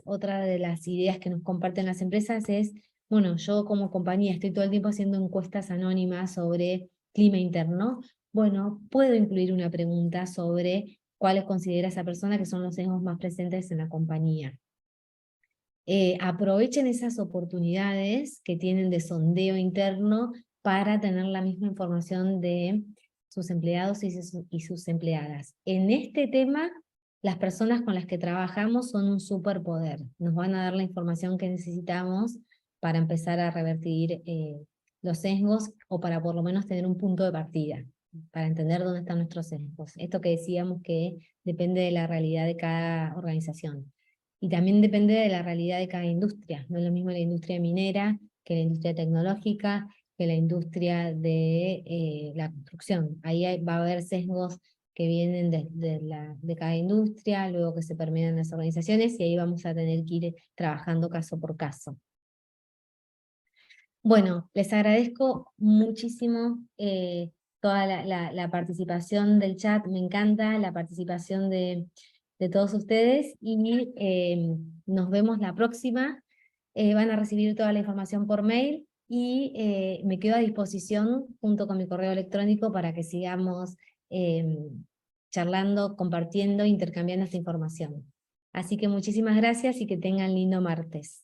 otra de las ideas que nos comparten las empresas es, bueno, yo como compañía estoy todo el tiempo haciendo encuestas anónimas sobre clima interno. Bueno, puedo incluir una pregunta sobre cuáles considera esa persona que son los sesgos más presentes en la compañía. Aprovechen esas oportunidades que tienen de sondeo interno para tener la misma información de sus empleados y sus empleadas. En este tema, las personas con las que trabajamos son un superpoder. Nos van a dar la información que necesitamos para empezar a revertir los sesgos, o para por lo menos tener un punto de partida, para entender dónde están nuestros sesgos. Esto que decíamos que depende de la realidad de cada organización. Y también depende de la realidad de cada industria. No es lo mismo la industria minera que la industria tecnológica, que la industria de la construcción. Ahí va a haber sesgos que vienen de cada industria, luego que se permean en las organizaciones, y ahí vamos a tener que ir trabajando caso por caso. Bueno, les agradezco muchísimo toda la participación del chat, me encanta la participación de todos ustedes, y nos vemos la próxima. Van a recibir toda la información por mail, y me quedo a disposición junto con mi correo electrónico para que sigamos charlando, compartiendo, intercambiando esta información. Así que muchísimas gracias y que tengan lindo martes.